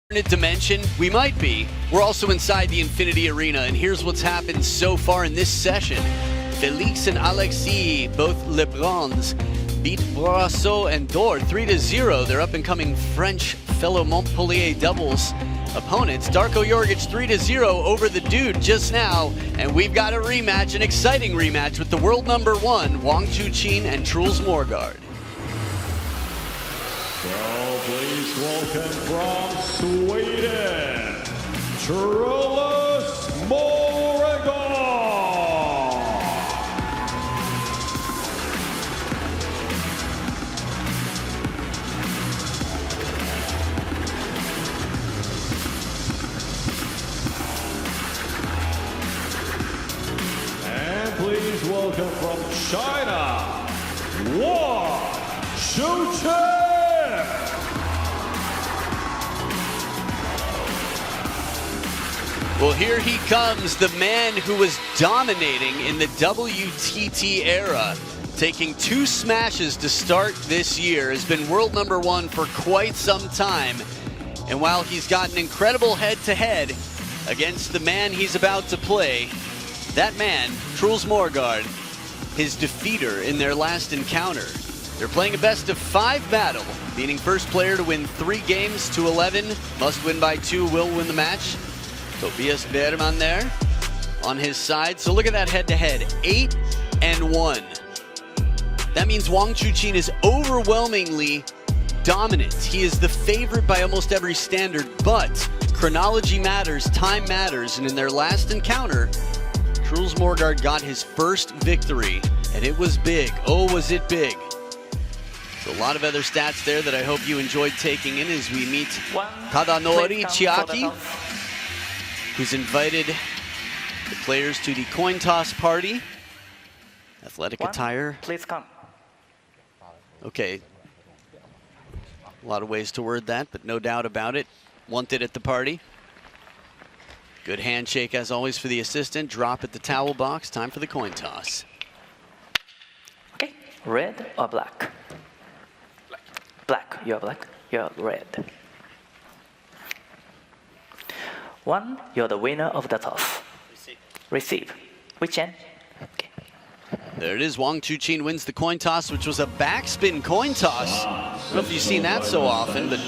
Dimension, we might be. We're also inside the Infinity Arena, and here's what's happened so far in this session. Felix and Alexis, both Lebruns, beat Borasso and Dor 3-0. Their up-and-coming French fellow Montpellier doubles opponents. Darko Jorgic 3-0 over the dude just now, and we've got a rematch, an exciting rematch with the world #1, Wang Chuqin and Truls Möregårdh. So please welcome from Sweden, Truls Möregårdh. And please welcome from China, Wang Chuqin. Well, here he comes, the man who was dominating in the WTT era, taking 2 smashes to start this year, has been world #1 for quite some time. And while he's got an incredible head-to-head against the man he's about to play, that man, Truls Möregårdh, his defeater in their last encounter. They're playing a best-of-5 battle, meaning first player to win 3 games to 11, must win by 2, will win the match. Tobias Berman there on his side. So look at that head-to-head, 8-1. That means Wang Chuqin is overwhelmingly dominant. He is the favorite by almost every standard, but chronology matters, time matters, and in their last encounter, Truls Möregårdh got his first victory, and it was big. Oh, was it big. So a lot of other stats there that I hope you enjoyed taking in as we meet Tadanori Chiaki, who's invited the players to the coin toss party. Athletic attire. Please come. Okay. A lot of ways to word that, but no doubt about it. Wanted at the party. Good handshake as always for the assistant. Drop at the towel box. Time for the coin toss. Okay. Red or black? Black. You're black. You're red. 1, you're the winner of the toss. Receive. Which end? Okay. There it is. Wang Chuqin wins the coin toss, which was a backspin coin toss. I don't know if you've seen that so often, but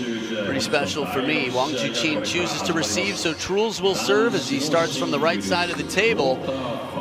pretty special for me. Wang Chuqin chooses to receive, so Truls will serve as he starts from the right side of the table.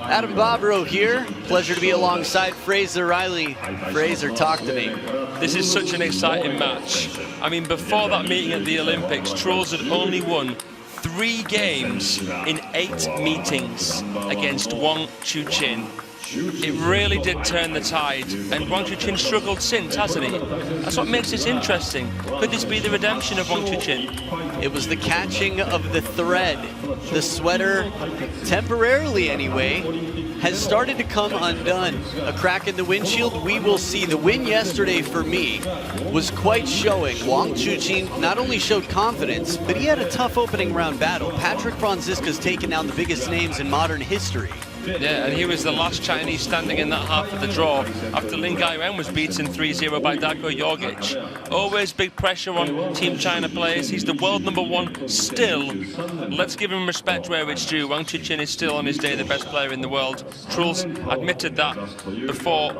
Adam Bobrow here. Pleasure to be alongside Fraser Riley. Fraser, talk to me. This is such an exciting match. I mean, before that meeting at the Olympics, Truls had only won 3 games in 8 meetings against Wang Chuqin. It really did turn the tide, and Wang Chuqin struggled since, hasn't he? That's what makes this interesting. Could this be the redemption of Wang Chuqin? It was the catching of the thread. The sweater, temporarily anyway, has started to come undone. A crack in the windshield, we will see. The win yesterday for me was quite showing. Wang Chuqin not only showed confidence, but he had a tough opening round battle. Patrick Franziska's taken down the biggest names in modern history. Yeah, and he was the last Chinese standing in that half of the draw after Lin Gaiyuan was beaten 3-0 by Darko Jorgic. Always big pressure on Team China players. He's the world #1 still. Let's give him respect where it's due. Wang Chuqin is still on his day the best player in the world. Truls admitted that before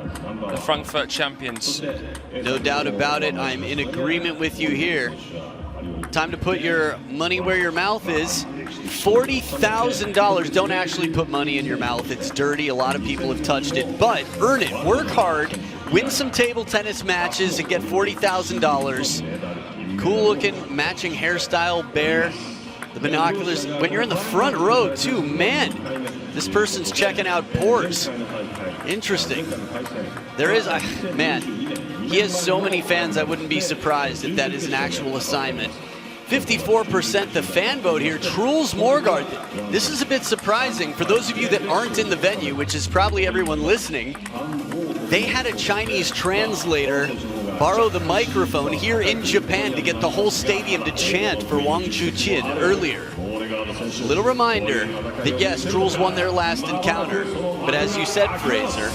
the Frankfurt champions. No doubt about it. I'm in agreement with you here. Time to put your money where your mouth is. $40,000. Don't actually put money in your mouth. It's dirty. A lot of people have touched it. But earn it. Work hard. Win some table tennis matches and get $40,000. Cool looking matching hairstyle, bear. The binoculars. When you're in the front row too, man, this person's checking out pores. Interesting. There is, man, he has so many fans, I wouldn't be surprised if that is an actual assignment. 54% the fan vote here. Truls Möregårdh. This is a bit surprising for those of you that aren't in the venue, which is probably everyone listening. They had a Chinese translator borrow the microphone here in Japan to get the whole stadium to chant for Wang Chuqin earlier. Little reminder that yes, Truls won their last encounter, but as you said, Fraser,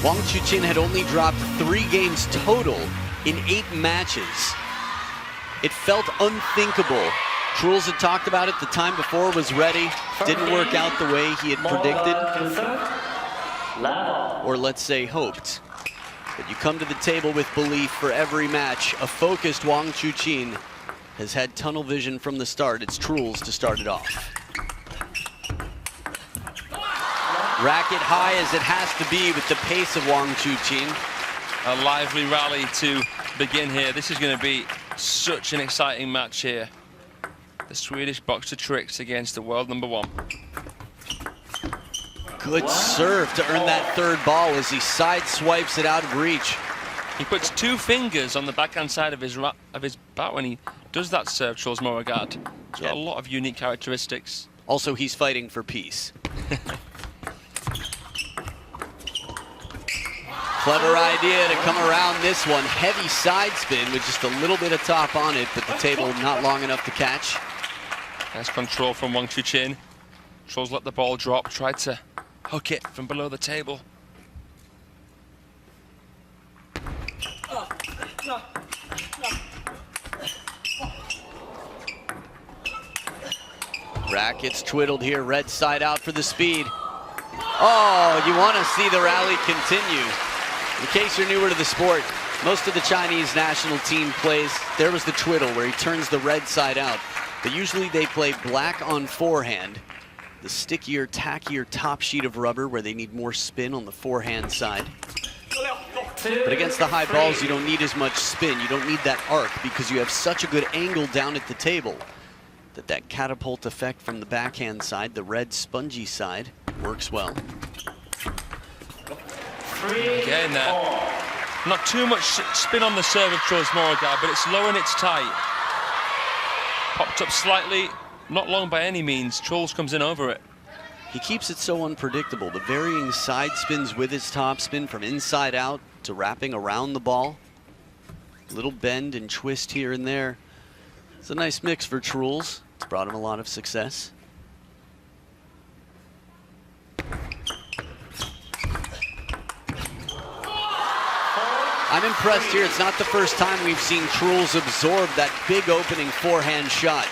Wang Chuqin had only dropped 3 games total in 8 matches. It felt unthinkable Truls had talked about it the time before, was ready. Didn't work out the way he had predicted, or let's say hoped. But you come to the table with belief for every match. A focused Wang Chuqin has had tunnel vision from the start. It's Truls to start it off. Racket high as it has to be with the pace of Wang Chuqin. A lively rally to begin here. This is going to be such an exciting match here. The Swedish boxer tricks against the world number 1. Good serve to earn that third ball as he side swipes it out of reach. He puts 2 fingers on the backhand side of his bat when he does that serve, Truls Möregårdh. He's got a lot of unique characteristics. Also, he's fighting for peace. Clever idea to come around this one. Heavy side spin with just a little bit of top on it, but the table not long enough to catch. Nice control from Wang Chuqin. Truls let the ball drop, tried to hook it from below the table. Rackets twiddled here, red side out for the speed. Oh, you want to see the rally continue. In case you're newer to the sport, most of the Chinese national team plays, there was the twiddle where he turns the red side out. But usually they play black on forehand, the stickier, tackier top sheet of rubber where they need more spin on the forehand side. But against the high balls, you don't need as much spin. You don't need that arc because you have such a good angle down at the table that catapult effect from the backhand side, the red spongy side, works well. Again, not too much spin on the serve of Truls Möregårdh, but it's low and it's tight. Popped up slightly, not long by any means. Truls comes in over it. He keeps it so unpredictable. The varying side spins with his top spin from inside out to wrapping around the ball. Little bend and twist here and there. It's a nice mix for Truls. It's brought him a lot of success. I'm impressed here. It's not the first time we've seen Truls absorb that big opening forehand shot.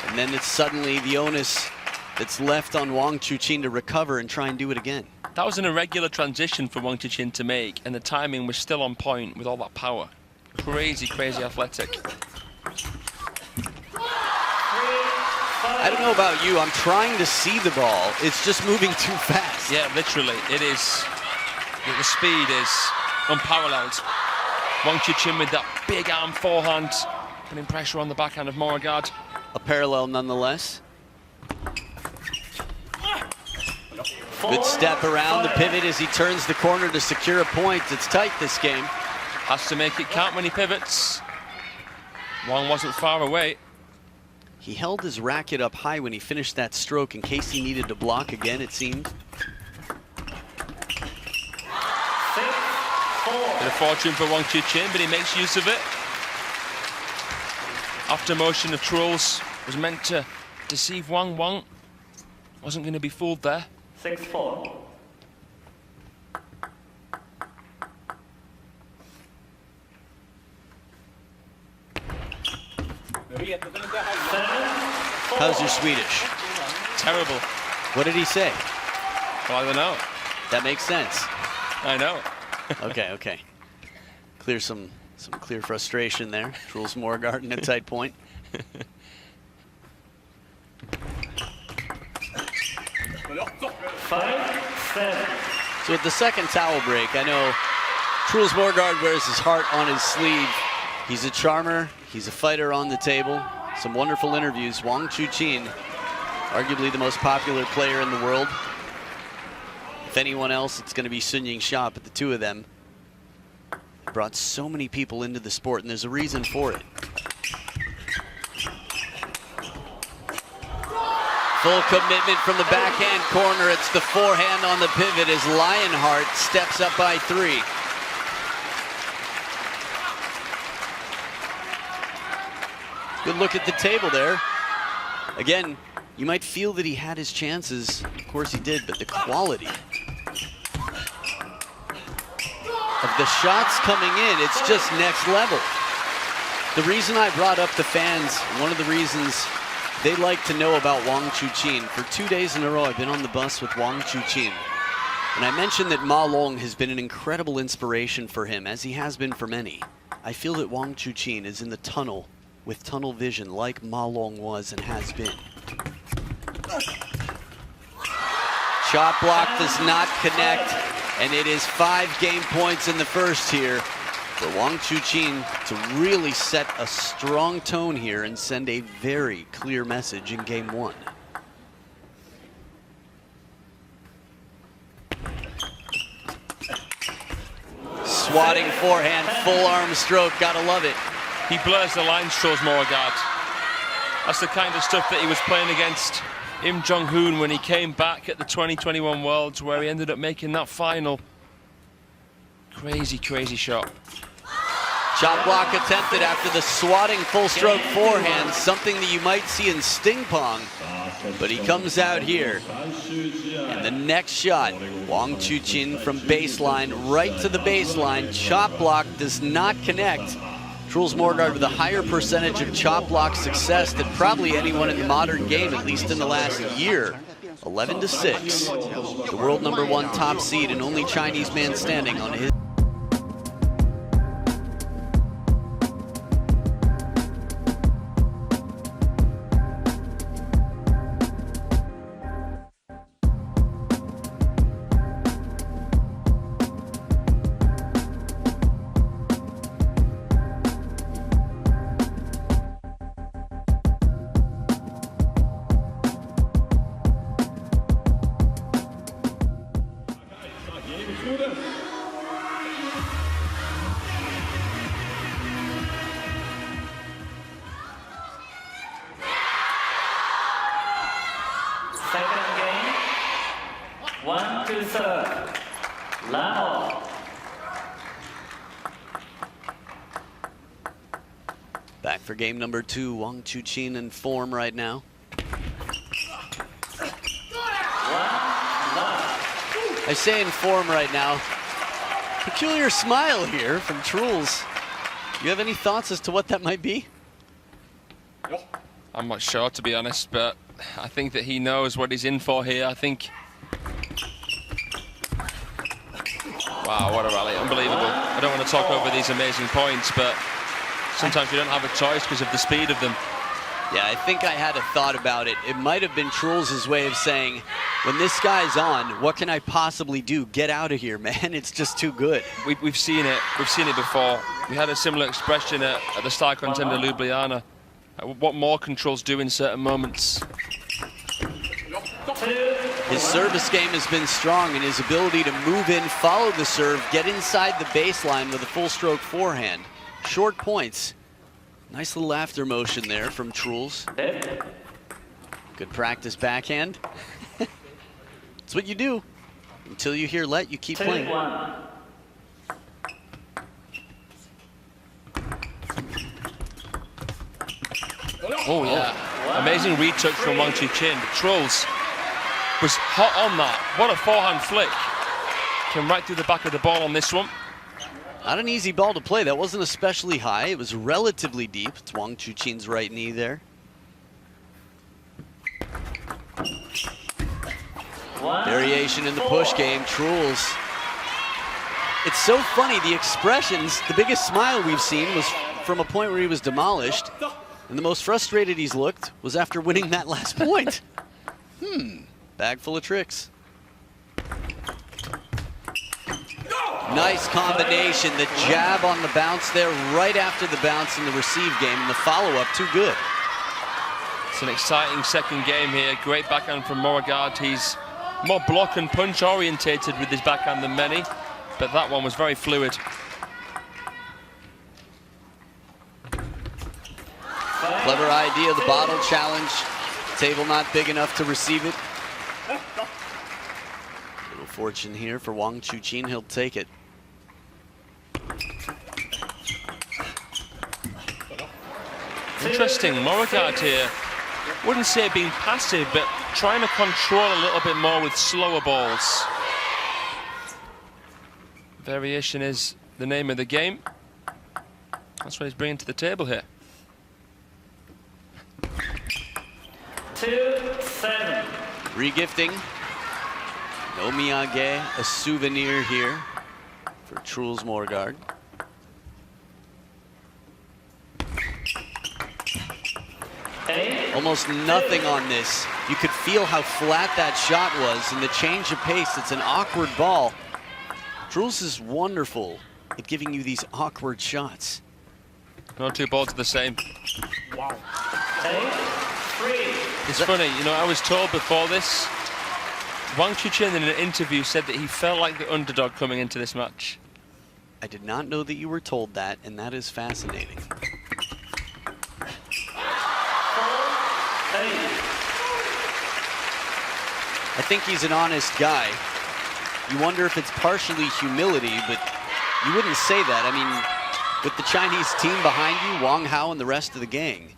And then it's suddenly the onus that's left on Wang Chuqin to recover and try and do it again. That was an irregular transition for Wang Chuqin to make, and the timing was still on point with all that power. Crazy, crazy athletic. I don't know about you, I'm trying to see the ball. It's just moving too fast. Yeah, literally, it is. The speed is unparalleled. Wang Chuqin with that big arm forehand, putting pressure on the backhand of Möregårdh. A parallel nonetheless. Good step around the pivot as he turns the corner to secure a point. It's tight this game. Has to make it count when he pivots. Wang wasn't far away. He held his racket up high when he finished that stroke in case he needed to block again, it seemed. Bit of fortune for Wang Chuqin, but he makes use of it. After motion of Truls was meant to deceive Wang. Wang wasn't going to be fooled there. 6-4. How's your Swedish? Terrible. What did he say? Well, I don't know. That makes sense. I know. Okay. Clear some clear frustration there. Truls Möregårdh in a tight point. So at the second towel break, I know Truls Möregårdh wears his heart on his sleeve. He's a charmer. He's a fighter on the table. Some wonderful interviews. Wang Chuqin, arguably the most popular player in the world. If anyone else, it's going to be Sun Ying-sha, but the two of them brought so many people into the sport, and there's a reason for it. Full commitment from the backhand corner. It's the forehand on the pivot as Lionheart steps up by 3. Good look at the table there. Again, you might feel that he had his chances. Of course he did, but the quality of the shots coming in, it's just next level. The reason I brought up the fans, one of the reasons they like to know about Wang Chuqin. For 2 days in a row, I've been on the bus with Wang Chuqin. And I mentioned that Ma Long has been an incredible inspiration for him, as he has been for many. I feel that Wang Chuqin is in the tunnel with tunnel vision like Ma Long was and has been. Shot block does not connect, and it is 5 game points in the first here for Wang Chuqin to really set a strong tone here and send a very clear message in game 1. Swatting forehand, full arm stroke, gotta love it. He blurs the line, Truls Möregårdh. That's the kind of stuff that he was playing against Im Jong-hoon when he came back at the 2021 Worlds, where he ended up making that final. Crazy, crazy shot. Shot block attempted after the swatting full stroke forehand, something that you might see in Sting Pong, but he comes out here. And the next shot, Wang Chuqin from baseline, right to the baseline. Chop block does not connect. Truls Möregårdh with a higher percentage of chop block success than probably anyone in the modern game, at least in the last year. 11-6. The world #1 top seed and only Chinese man standing on his. Second game, 1-3, level. Back for game number 2, Wang Chuqin in form right now. I say in form right now. Peculiar smile here from Truls. Do you have any thoughts as to what that might be? I'm not sure, to be honest, but I think that he knows what he's in for here. I think... Wow, what a rally. Unbelievable. I don't want to talk over these amazing points, but sometimes you don't have a choice because of the speed of them. Yeah, I think I had a thought about it. It might have been Truls' way of saying, when this guy's on, what can I possibly do? Get out of here, man. It's just too good. We've seen it. We've seen it before. We had a similar expression at the star contender Ljubljana. What more can Truls do in certain moments? His service game has been strong, and his ability to move in, follow the serve, get inside the baseline with a full stroke forehand. Short points. Nice little after motion there from Truls. Good practice backhand. That's what you do. Until you hear let, you keep playing. Oh yeah, amazing retouch from Wang Chuqin. Truls was hot on that. What a forehand flick. Came right through the back of the ball on this one. Not an easy ball to play. That wasn't especially high. It was relatively deep. It's Wang Chuqin's right knee there. Variation in the push game, Truls. It's so funny, the expressions, the biggest smile we've seen was from a point where he was demolished, and the most frustrated he's looked was after winning that last point. Bag full of tricks. Nice combination, the jab on the bounce there right after the bounce in the receive game, and the follow-up too good. It's an exciting second game here. Great backhand from Möregårdh. He's more block and punch orientated with his backhand than many, but that one was very fluid. Clever idea, the bottle challenge. Table not big enough to receive it. Little fortune here for Wang Chuqin, he'll take it. Interesting, Möregårdh here. Wouldn't say being passive, but trying to control a little bit more with slower balls. Variation is the name of the game. That's what he's bringing to the table here. 2-7. Regifting. No miyage, a souvenir here for Truls Möregårdh. Almost nothing on this. You could feel how flat that shot was and the change of pace. It's an awkward ball. Truls is wonderful at giving you these awkward shots. No two balls are the same. Wow. 8-3. It's funny, you know, I was told before this, Wang Chuqin in an interview said that he felt like the underdog coming into this match. I did not know that you were told that, and that is fascinating. 4-8. I think he's an honest guy. You wonder if it's partially humility, but you wouldn't say that. I mean, with the Chinese team behind you, Wang Hao and the rest of the gang,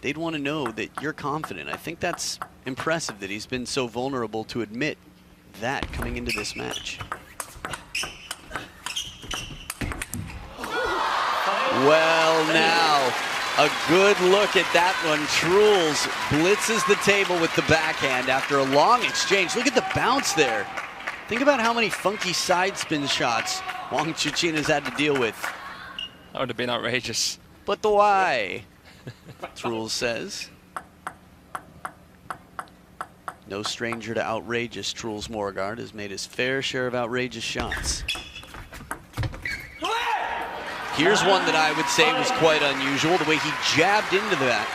they'd want to know that you're confident. I think that's impressive that he's been so vulnerable to admit that coming into this match. Well, now, a good look at that one. Truls blitzes the table with the backhand after a long exchange. Look at the bounce there. Think about how many funky side spin shots Wang Chuqin has had to deal with. That would have been outrageous. But the why? Truls says. No stranger to outrageous, Truls Möregårdh has made his fair share of outrageous shots. Here's one that I would say was quite unusual, the way he jabbed into that.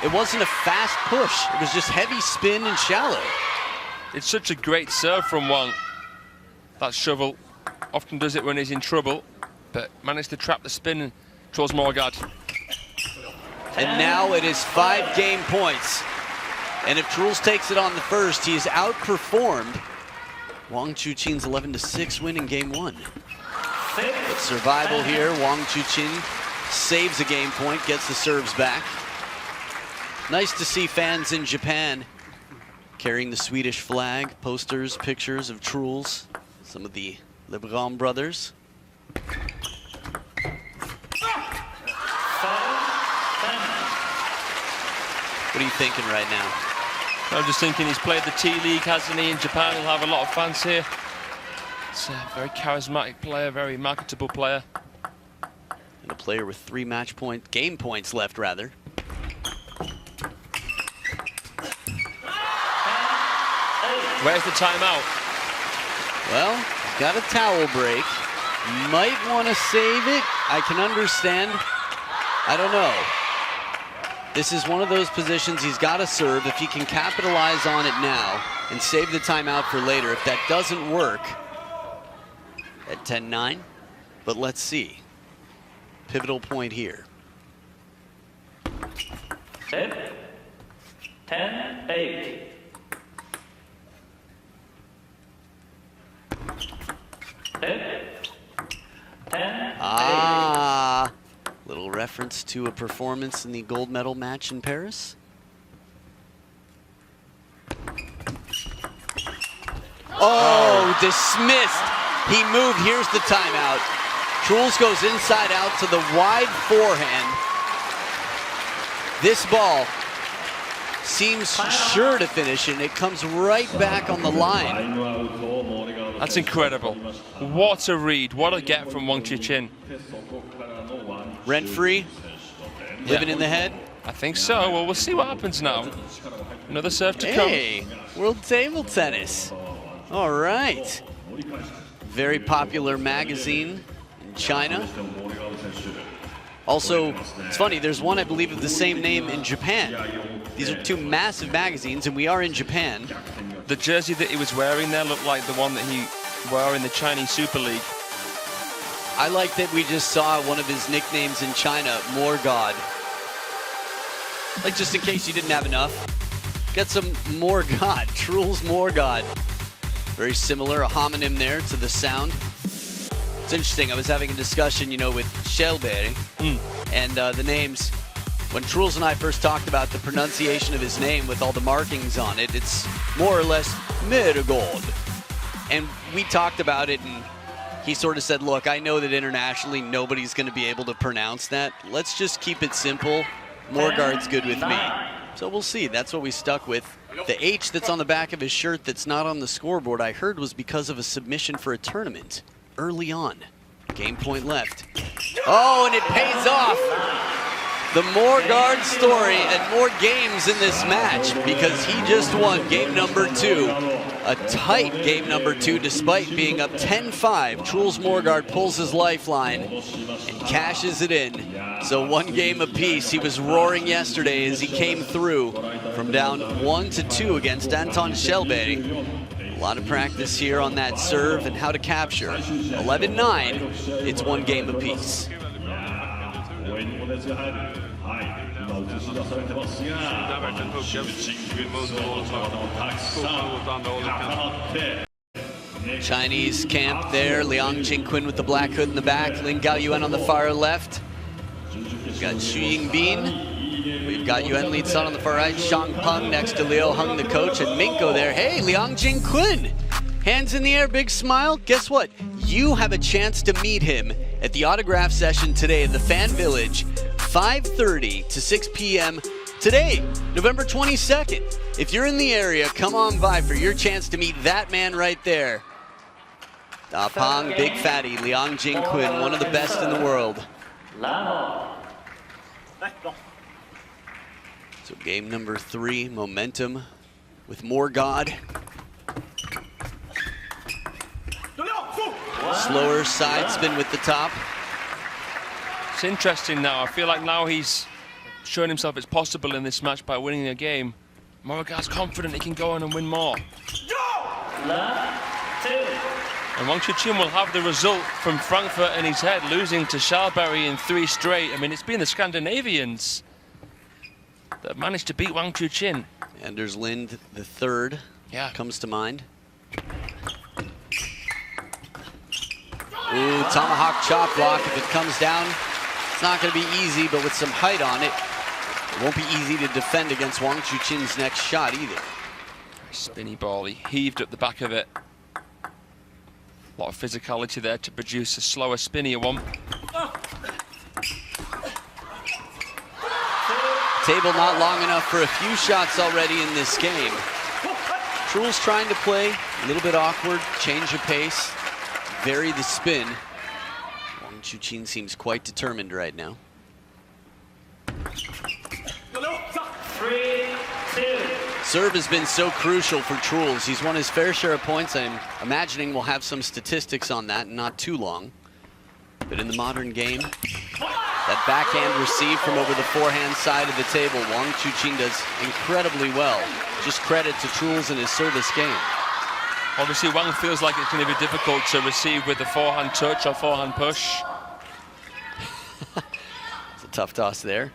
It wasn't a fast push, it was just heavy spin and shallow. It's such a great serve from Wang. That shovel often does it when he's in trouble, but managed to trap the spin and Truls Möregårdh. And now it is 5 game points. And if Truls takes it on the first, he is outperformed Wang Chuqin's 11-6 win in game 1. But survival here, Wang Chuqin saves a game point, gets the serves back. Nice to see fans in Japan carrying the Swedish flag, posters, pictures of Truls, some of the Lebrun brothers. What are you thinking right now? I'm just thinking he's played the T-League, hasn't he? In Japan, he'll have a lot of fans here. It's a very charismatic player, very marketable player. And a player with 3 game points left, rather. Where's the timeout? Well, got a towel break. Might want to save it. I can understand. I don't know. This is one of those positions he's got to serve. If he can capitalize on it now and save the timeout for later, if that doesn't work at 10-9, but let's see. Pivotal point here. 10-8. Ah, little reference to a performance in the gold medal match in Paris. Oh, dismissed. He moved. Here's the timeout. Truls goes inside out to the wide forehand. This ball seems sure to finish, and it comes right back on the line. That's incredible. What a read. What a get from Wang Chuqin. Rent-free? Living in the head? I think so. Well, we'll see what happens now. Another serve to come. Hey, World Table Tennis. All right. Very popular magazine in China. Also, it's funny, there's one, I believe, of the same name in Japan. These are 2 massive magazines, and we are in Japan. The jersey that he was wearing there looked like the one that he wore in the Chinese Super League. I like that we just saw one of his nicknames in China, Möregårdh. Like, just in case you didn't have enough, get some Möregårdh, Truls Möregårdh. Very similar, a homonym there to the sound. It's interesting, I was having a discussion, you know, with Kjellberg and the names. When Truls and I first talked about the pronunciation of his name with all the markings on it, it's more or less Möregårdh. And we talked about it, and he sort of said, look, I know that internationally nobody's going to be able to pronounce that. Let's just keep it simple. Möregårdh's good with me. So we'll see. That's what we stuck with. The H that's on the back of his shirt that's not on the scoreboard, I heard was because of a submission for a tournament early on. Game point left. Oh, and it pays off. The Möregårdh story and more games in this match because he just won game number 2. A tight game number 2 despite being up 10-5. Truls Möregårdh pulls his lifeline and cashes it in. So 1 game apiece. He was roaring yesterday as he came through from down 1-2 against Anton Kjellberg. A lot of practice here on that serve and how to capture. 11-9, it's 1 game apiece. Chinese camp there. Liang Chuqin with the black hood in the back. Lin Gaoyuan on the far left. We've got Xu Yingbin. We've got Yuan Li Sun on the far right. Shang Peng next to Liu Heng, the coach, and Minko there. Hey, Liang Chuqin. Hands in the air, big smile. Guess what? You have a chance to meet him at the autograph session today in the Fan Village, 5:30 to 6 p.m. today, November 22nd. If you're in the area, come on by for your chance to meet that man right there. Da Pang, big fatty, Liang Chuqin, one of the best in the world. So game number 3, momentum with Möregårdh. Slower side spin with the top. It's interesting now. I feel like now he's showing himself it's possible in this match by winning a game. Möregårdh's confident he can go on and win more. And Wang Chuqin will have the result from Frankfurt in his head, losing to Kjellberg in 3 straight. I mean, it's been the Scandinavians that managed to beat Wang Chuqin. Anders Lind, the third, comes to mind. Ooh, tomahawk chop block. If it comes down, it's not going to be easy, but with some height on it, it won't be easy to defend against Wang Chuqin's next shot either. Spinny ball, he heaved up the back of it. A lot of physicality there to produce a slower, spinnier one. Table not long enough for a few shots already in this game. Truls trying to play a little bit awkward, change of pace, vary the spin. Wang Chuqin seems quite determined right now. 3-2. Serve has been so crucial for Truls. He's won his fair share of points. I'm imagining we'll have some statistics on that in not too long. But in the modern game, that backhand receive from over the forehand side of the table, Wang Chuqin does incredibly well. Just credit to Truls and his service game. Obviously, Wang feels like it's going to be difficult to receive with the forehand touch or forehand push. It's a tough toss there.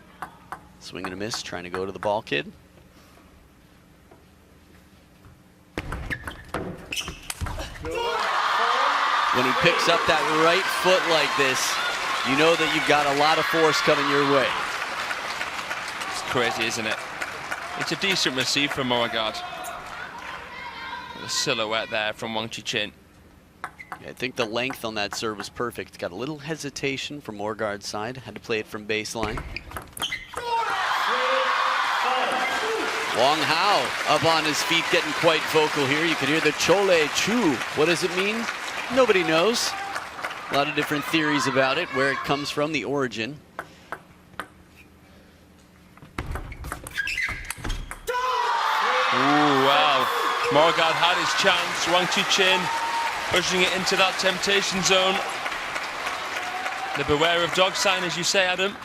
Swing and a miss, trying to go to the ball kid. When he picks up that right foot like this, you know that you've got a lot of force coming your way. It's crazy, isn't it? It's a decent receive from Möregårdh. The silhouette there from Wang Chuqin. Yeah, I think the length on that serve was perfect. Got a little hesitation from Möregårdh's side. Had to play it from baseline. Wang Hao up on his feet, getting quite vocal here. You can hear the Chole Chu. What does it mean? Nobody knows. A lot of different theories about it, where it comes from, the origin. Ooh, wow. Möregårdh had his chance. Wang Chuqin pushing it into that temptation zone. The beware of dog sign, as you say, Adam.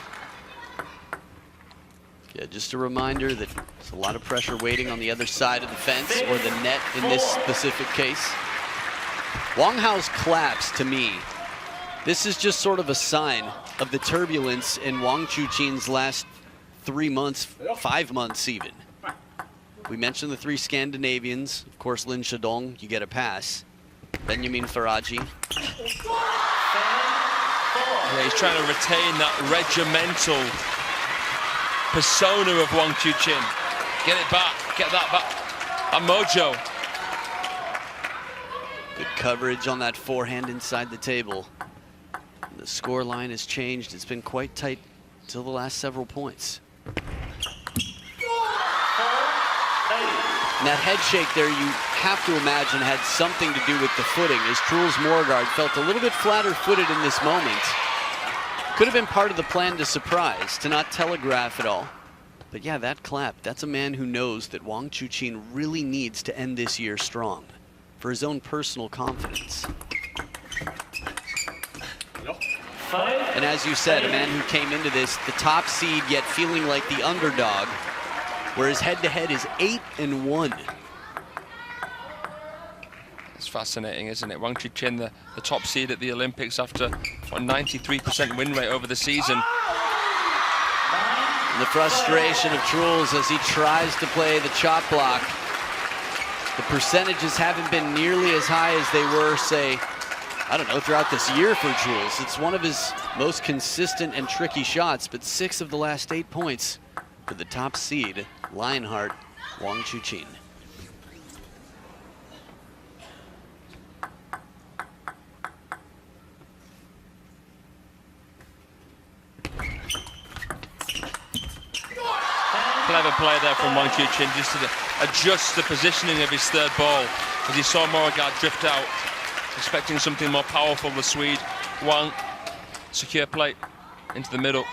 Yeah, just a reminder that there's a lot of pressure waiting on the other side of the fence, or the net in this specific case. Wang Hao's collapse, to me, this is just sort of a sign of the turbulence in Wang Chuqin's last 3 months, 5 months even. We mentioned the 3 Scandinavians. Of course, Lin Shadong, you get a pass. Benjamin Faraji. Yeah, he's trying to retain that regimental persona of Wang Chuqin. Get it back, get that back. That mojo. Good coverage on that forehand inside the table. The score line has changed. It's been quite tight till the last several points. And that head shake there, you have to imagine, had something to do with the footing, as Truls Möregårdh felt a little bit flatter-footed in this moment. Could have been part of the plan to surprise, to not telegraph it all. But yeah, that clap, that's a man who knows that Wang Chuqin really needs to end this year strong for his own personal confidence. And as you said, a man who came into this the top seed, yet feeling like the underdog, where his head-to-head is 8-1. It's fascinating, isn't it? Wang Chuqin, the top seed at the Olympics after a 93% win rate over the season. And the frustration of Truls as he tries to play the chop block. The percentages haven't been nearly as high as they were, say, I don't know, throughout this year for Truls. It's one of his most consistent and tricky shots, but 6 of the last 8 points for the top seed, Lionheart, Wang Chuqin. Clever play there from Wang Chuqin, just to adjust the positioning of his third ball as he saw Möregårdh drift out, expecting something more powerful. The Swede, Wang, secure plate into the middle.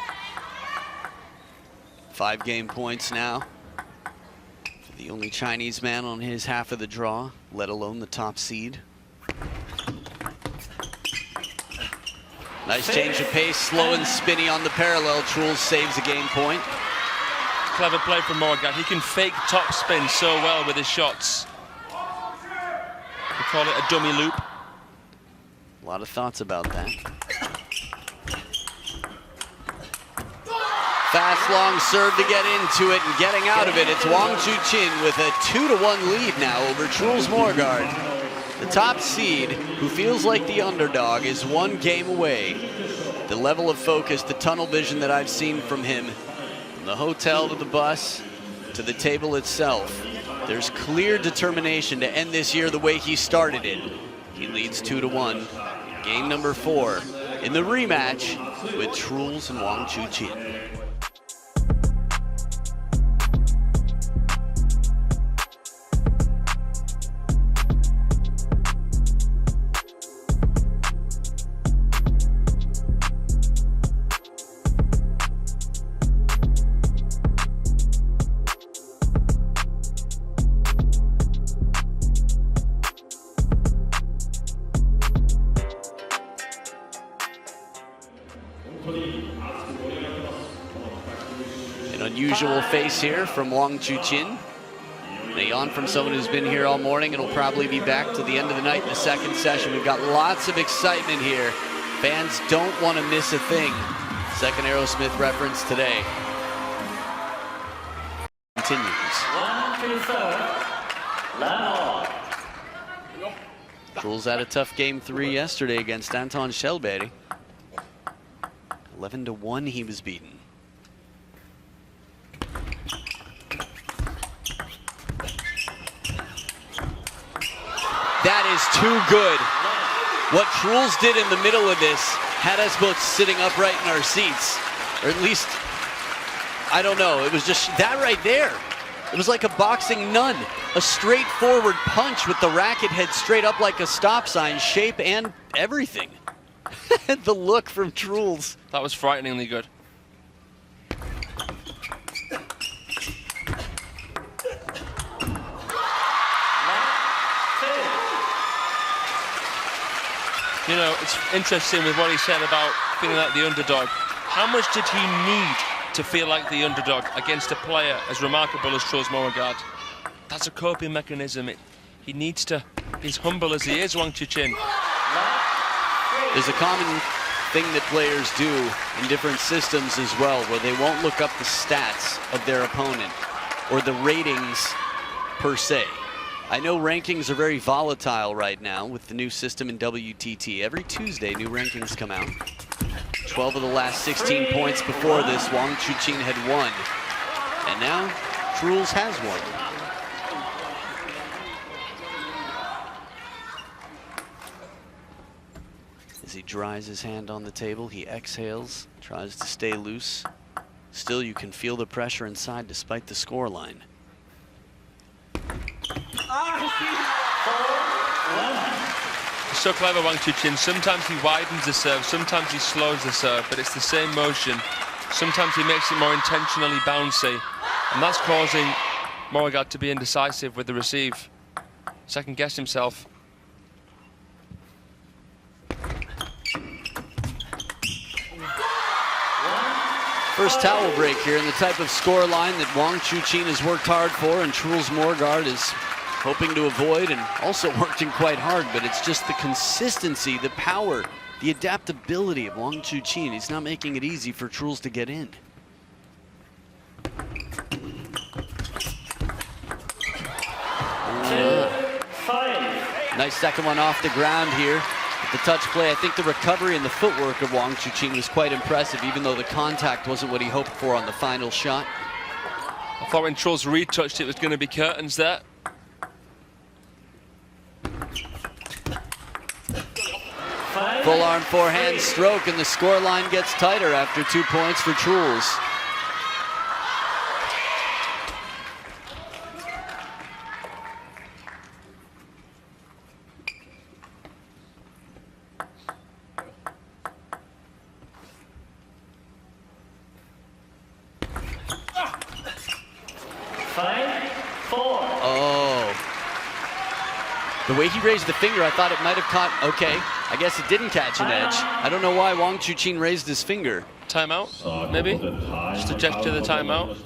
5 game points now for the only Chinese man on his half of the draw, let alone the top seed. Nice change of pace, slow and spinny on the parallel. Truls saves a game point. Clever play from Möregårdh. He can fake top spin so well with his shots. We call it a dummy loop. A lot of thoughts about that. Fast, long serve to get into it, and getting out of it, it's Wang Chuqin with a 2-1 lead now over Truls Möregårdh. The top seed, who feels like the underdog, is 1 game away. The level of focus, the tunnel vision that I've seen from him, from the hotel to the bus to the table itself, there's clear determination to end this year the way he started it. He leads 2-1. Game number 4 in the rematch with Truls and Wang Chuqin. An unusual face here from Wang Chuqin. A yawn from someone who's been here all morning and will probably be back till the end of the night in the second session. We've got lots of excitement here. Fans don't want to miss a thing. Second Aerosmith reference today. Continues. Truls had a tough game 3 yesterday against Anton Skjelberg. 11-1 he was beaten. That is too good. What Truls did in the middle of this had us both sitting upright in our seats. Or at least, I don't know, it was just that right there. It was like a boxing nun. A straightforward punch with the racket head straight up like a stop sign, shape and everything. The look from Truls. That was frighteningly good. You know, it's interesting with what he said about feeling like the underdog. How much did he need to feel like the underdog against a player as remarkable as Truls Möregårdh? That's a coping mechanism. He needs to, he's humble as he is, Wang Chuqin. There's a common thing that players do in different systems as well, where they won't look up the stats of their opponent or the ratings per se. I know rankings are very volatile right now with the new system in WTT. Every Tuesday, new rankings come out. 12 of the last 16 points before this, Wang Chuqin had won. And now, Truls has won. he dries his hand on the table, he exhales, tries to stay loose. Still, you can feel the pressure inside despite the scoreline. So clever, Wang Chuqin. Sometimes he widens the serve, sometimes he slows the serve, but it's the same motion. Sometimes he makes it more intentionally bouncy, and that's causing Möregårdh to be indecisive with the receive. Second guess himself. First towel break here, and the type of score line that Wang Chuqin has worked hard for, and Truls Möregårdh is hoping to avoid and also working quite hard, but it's just the consistency, the power, the adaptability of Wang Chuqin. He's not making it easy for Truls to get in. Nice second one off the ground here. With the touch play, I think the recovery and the footwork of Wang Chuqin was quite impressive, even though the contact wasn't what he hoped for on the final shot. I thought when Truls retouched it was going to be curtains there. Full arm forehand stroke, and the scoreline gets tighter after 2 points for Truls. The way he raised the finger, I thought it might have caught, okay, I guess it didn't catch an edge. I don't know why Wang Chuqin raised his finger. Timeout, maybe? Just a gesture to the timeout?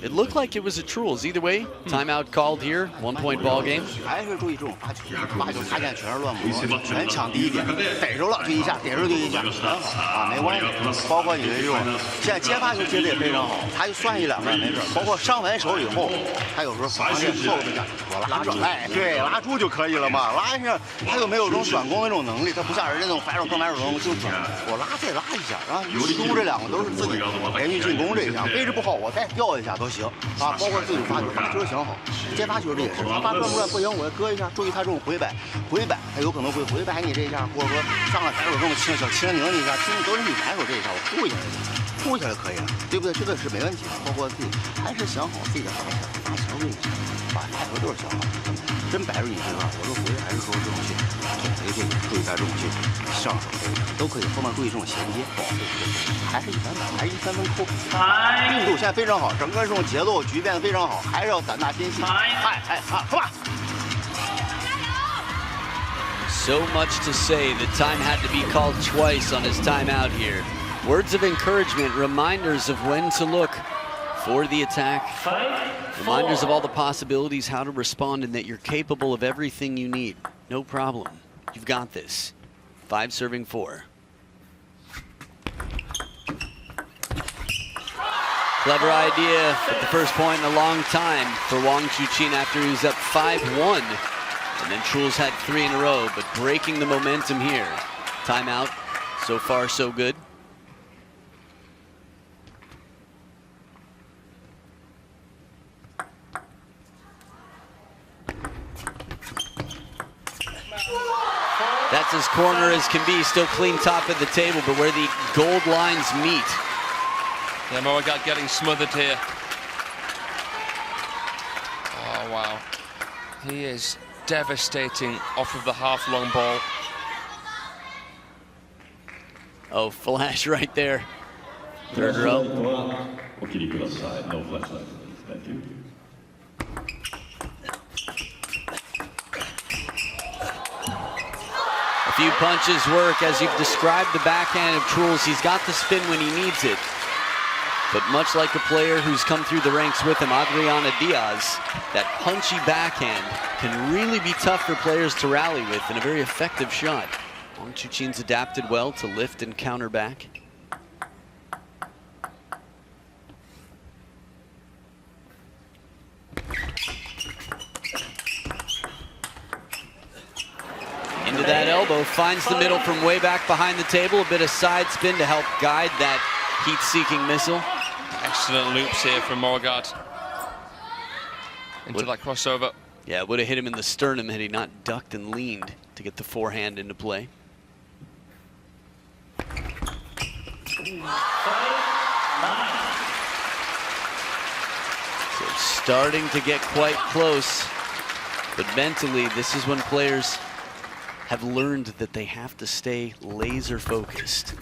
It looked like it was a Truls. Either way, timeout called here, 1 point ball game. 还是注意这种发球，发球看见全是乱摸，全抢第一点，逮着了就一下，逮着就一下，很好啊，没关系。包括你这种，现在接发球接的也非常好，他就算一两个没事。包括上完手以后，他有时候防线后边我拉住，哎，对，拉住就可以了嘛，拉一下，他又没有这种转攻的这种能力，他不像人家那种反手跟反手攻就转，我拉再拉一下，然后输这两个都是自己连续进攻这一下，位置不好我再调一下都行啊，包括自己发球，发球想好，接发球这也是，他发转不转不行，我搁一下，注意他这种回摆，他有可能会回摆你这一下，或者说上来反手这么小轻拧你一下，都是你反手这一下，我护一下就可以了，对不对？这个是没问题的，包括自己还是想好自己的发球位置，发球都是想好，真摆入你这块，我说回还是说这种去腿这个，注意他这种去上手这个都可以，后面注意这种衔接，还是一分扣，运度现在非常好，整个这种节奏局变得非常好，还是要胆大心细，come on。 So much to say, the time had to be called twice on his timeout here. Words of encouragement, reminders of when to look for the attack. Reminders of all the possibilities, how to respond, and that you're capable of everything you need. No problem. You've got this. 5 serving 4. Clever idea, but the first point in a long time for Wang Chuqin after he was up 5-1. And then Truls had 3 in a row, but breaking the momentum here. Timeout. So far, so good. That's as corner as can be, still clean top of the table, but where the gold lines meet. Yeah, Möregårdh getting smothered here. Oh, wow. He is devastating off of the half-long ball. Oh, flash right there. Third row. No flashlight, thank you. A few punches work, as you've described the backhand of Truls. He's got the spin when he needs it. But much like a player who's come through the ranks with him, Adriana Diaz, that punchy backhand can really be tough for players to rally with, and a very effective shot. Wang Chuqin's adapted well to lift and counter back. Into that elbow, finds the middle from way back behind the table. A bit of side spin to help guide that heat-seeking missile. Excellent loops here from Möregårdh. Into that crossover. Yeah, would have hit him in the sternum had he not ducked and leaned to get the forehand into play. So starting to get quite close, but mentally, this is when players have learned that they have to stay laser focused.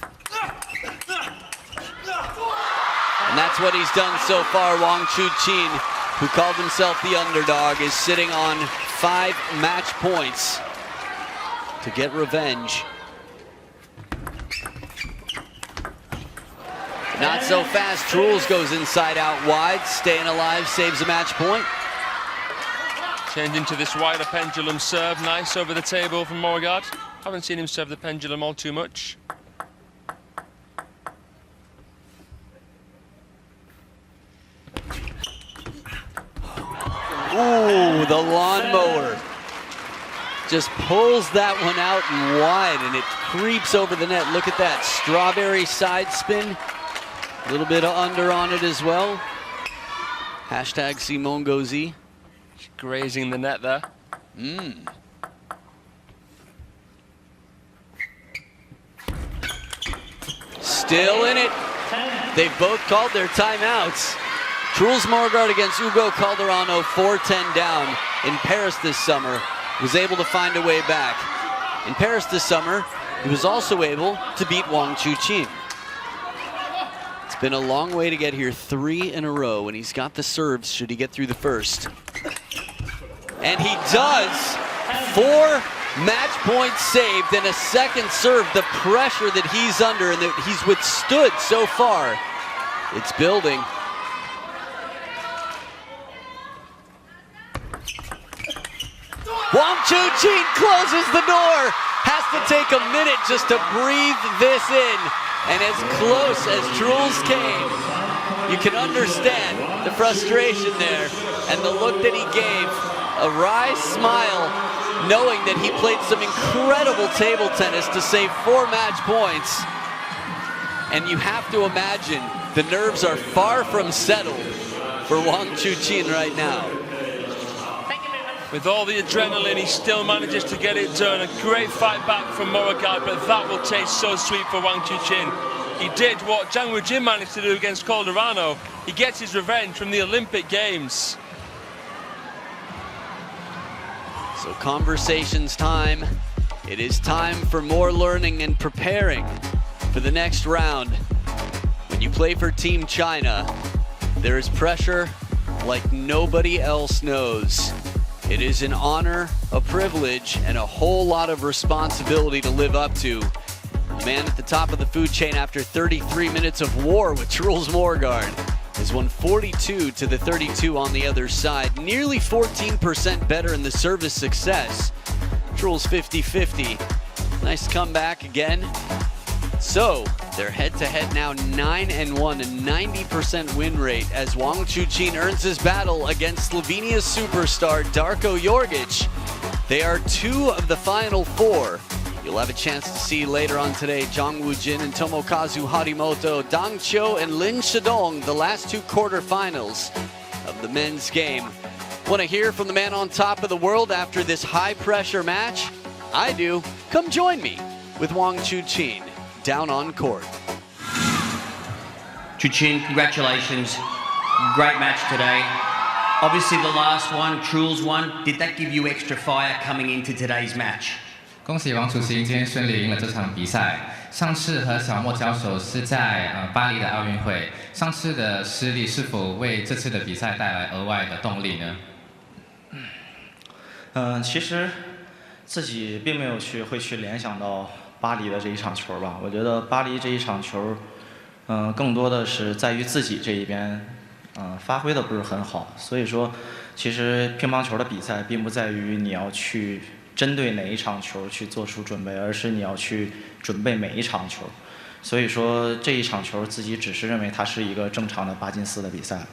And that's what he's done so far. Wang Chuqin, who called himself the underdog, is sitting on 5 match points to get revenge. Not so fast. Truls goes inside out wide, staying alive, saves a match point. Changing to this wider pendulum serve, nice over the table from Möregårdh. Haven't seen him serve the pendulum all too much. Ooh, the lawnmower just pulls that one out and wide, and it creeps over the net. Look at that strawberry side spin. A little bit of under on it as well. Hashtag Simon Gozi. Grazing the net there. Still in it. They've both called their timeouts. Truls Möregårdh against Hugo Calderano, 4-10 down in Paris this summer. Was able to find a way back. In Paris this summer, he was also able to beat Wang Chuqin. It's been a long way to get here, 3 in a row, and he's got the serves should he get through the first. And he does. 4 match points saved and a second serve. The pressure that he's under and that he's withstood so far, it's building. Wang Chuqin closes the door. Has to take a minute just to breathe this in. And as close as Truls came, you can understand the frustration there and the look that he gave. A wry smile, knowing that he played some incredible table tennis to save 4 match points. And you have to imagine the nerves are far from settled for Wang Chuqin right now. With all the adrenaline, he still manages to get it done. A great fight back from Möregårdh, but that will taste so sweet for Wang Chuqin. He did what Zhang Wujin managed to do against Calderano. He gets his revenge from the Olympic Games. So conversations time. It is time for more learning and preparing for the next round. When you play for Team China, there is pressure like nobody else knows. It is an honor, a privilege, and a whole lot of responsibility to live up to. The man at the top of the food chain after 33 minutes of war with Truls Möregårdh has won 42 to the 32 on the other side. Nearly 14% better in the service success. Truls 50-50. Nice comeback again. So they're head-to-head now 9-1, a 90% win rate as Wang Chuqin earns his battle against Slovenia's superstar Darko Jorgic. They are 2 of the final 4. You'll have a chance to see later on today Zhang Wujin and Tomokazu Harimoto, Dang Cho and Lin Shidong, the last 2 quarterfinals of the men's game. Want to hear from the man on top of the world after this high-pressure match? I do. Come join me with Wang Chuqin down on court. Chuqin, congratulations. Great match today. Obviously the last one, Truls won. Did that give you extra fire coming into today's match? 恭喜王楚钦今天顺利赢了这场比赛。上次和小莫交手是在巴黎的奥运会，上次的失利是否为这次的比赛带来额外的动力呢？其实自己并没有会去联想到巴黎的这一场球吧。我觉得巴黎这一场球，更多的是在于自己这一边，发挥的不是很好。所以说，其实乒乓球的比赛并不在于你要去针对哪一场球去做出准备，而是你要去准备每一场球。所以说这一场球自己只是认为它是一个正常的8进4的比赛。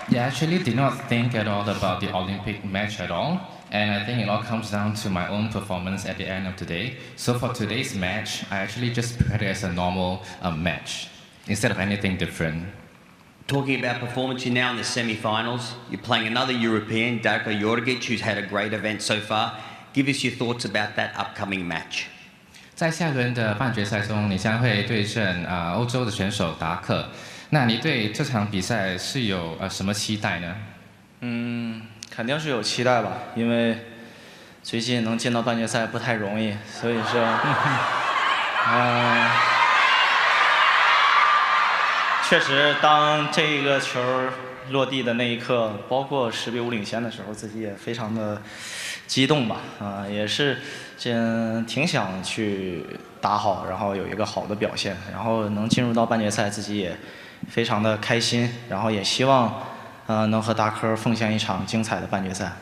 Yeah, I actually did not think at all about the Olympic match at all. And I think it all comes down to my own performance at the end of the day. So for today's match, I actually just prepared it as a normal match, instead of anything different. Talking about performance, you're now in the semi-finals. You're playing another European, Darko Jorgic, who's had a great event so far. Give us your thoughts about that upcoming match. 在下轮的半决赛中，你将会对阵欧洲的选手达克。那你对这场比赛是有什么期待呢？肯定是有期待吧，因为最近能进到半决赛不太容易，所以说，确实当这个球落地的那一刻，包括10比5领先的时候，自己也非常的激动吧，也是挺想去打好，然后有一个好的表现，然后能进入到半决赛，自己也非常的开心，然后也希望能和达科奉献一场精彩的半决赛。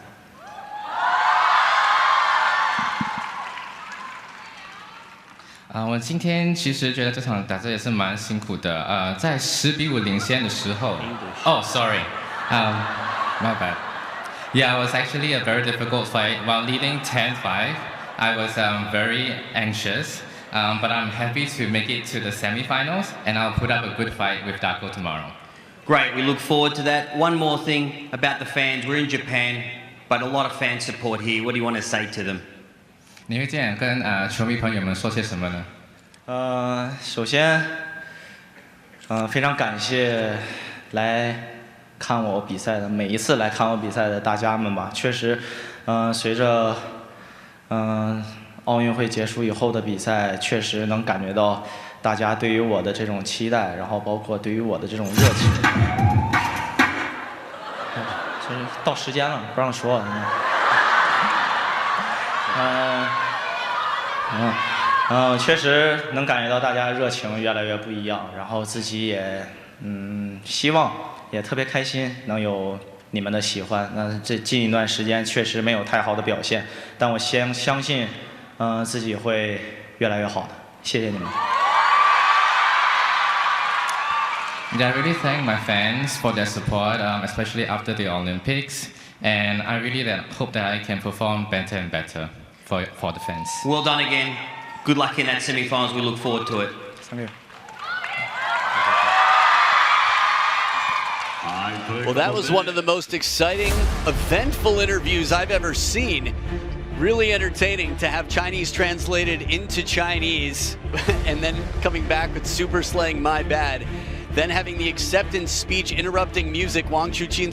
我今天其实觉得这场打得也是蛮辛苦的。在10比5领先的时候，Oh sorry, my bad. Yeah, it was actually a very difficult fight. While leading 10-5, I was very anxious, but I'm happy to make it to the semifinals, and I'll put up a good fight with Darko tomorrow. Great, we look forward to that. One more thing about the fans. We're in Japan, but a lot of fan support here. What do you want to say to them? 你会这样跟球迷朋友们说些什么呢？首先，非常感谢来看我比赛的每一次来看我比赛的大家们吧。确实，随着奥运会结束以后的比赛，确实能感觉到大家对于我的这种期待，然后包括对于我的这种热情。就是到时间了，不让说。确实能感觉到大家热情越来越不一样，然后自己也希望也特别开心能有你们的喜欢。那这近一段时间确实没有太好的表现，但我相信自己会越来越好的。谢谢你们。I really thank my fans for their support, especially after the Olympics, and I really hope that I can perform better and better for the fans. Well done again. Good luck in that semi-finals. We look forward to it. Thank you. Well, that was one of the most exciting, eventful interviews I've ever seen. Really entertaining to have Chinese translated into Chinese and then coming back with super slang my bad. Then having the acceptance speech interrupting music, Wang Chuqin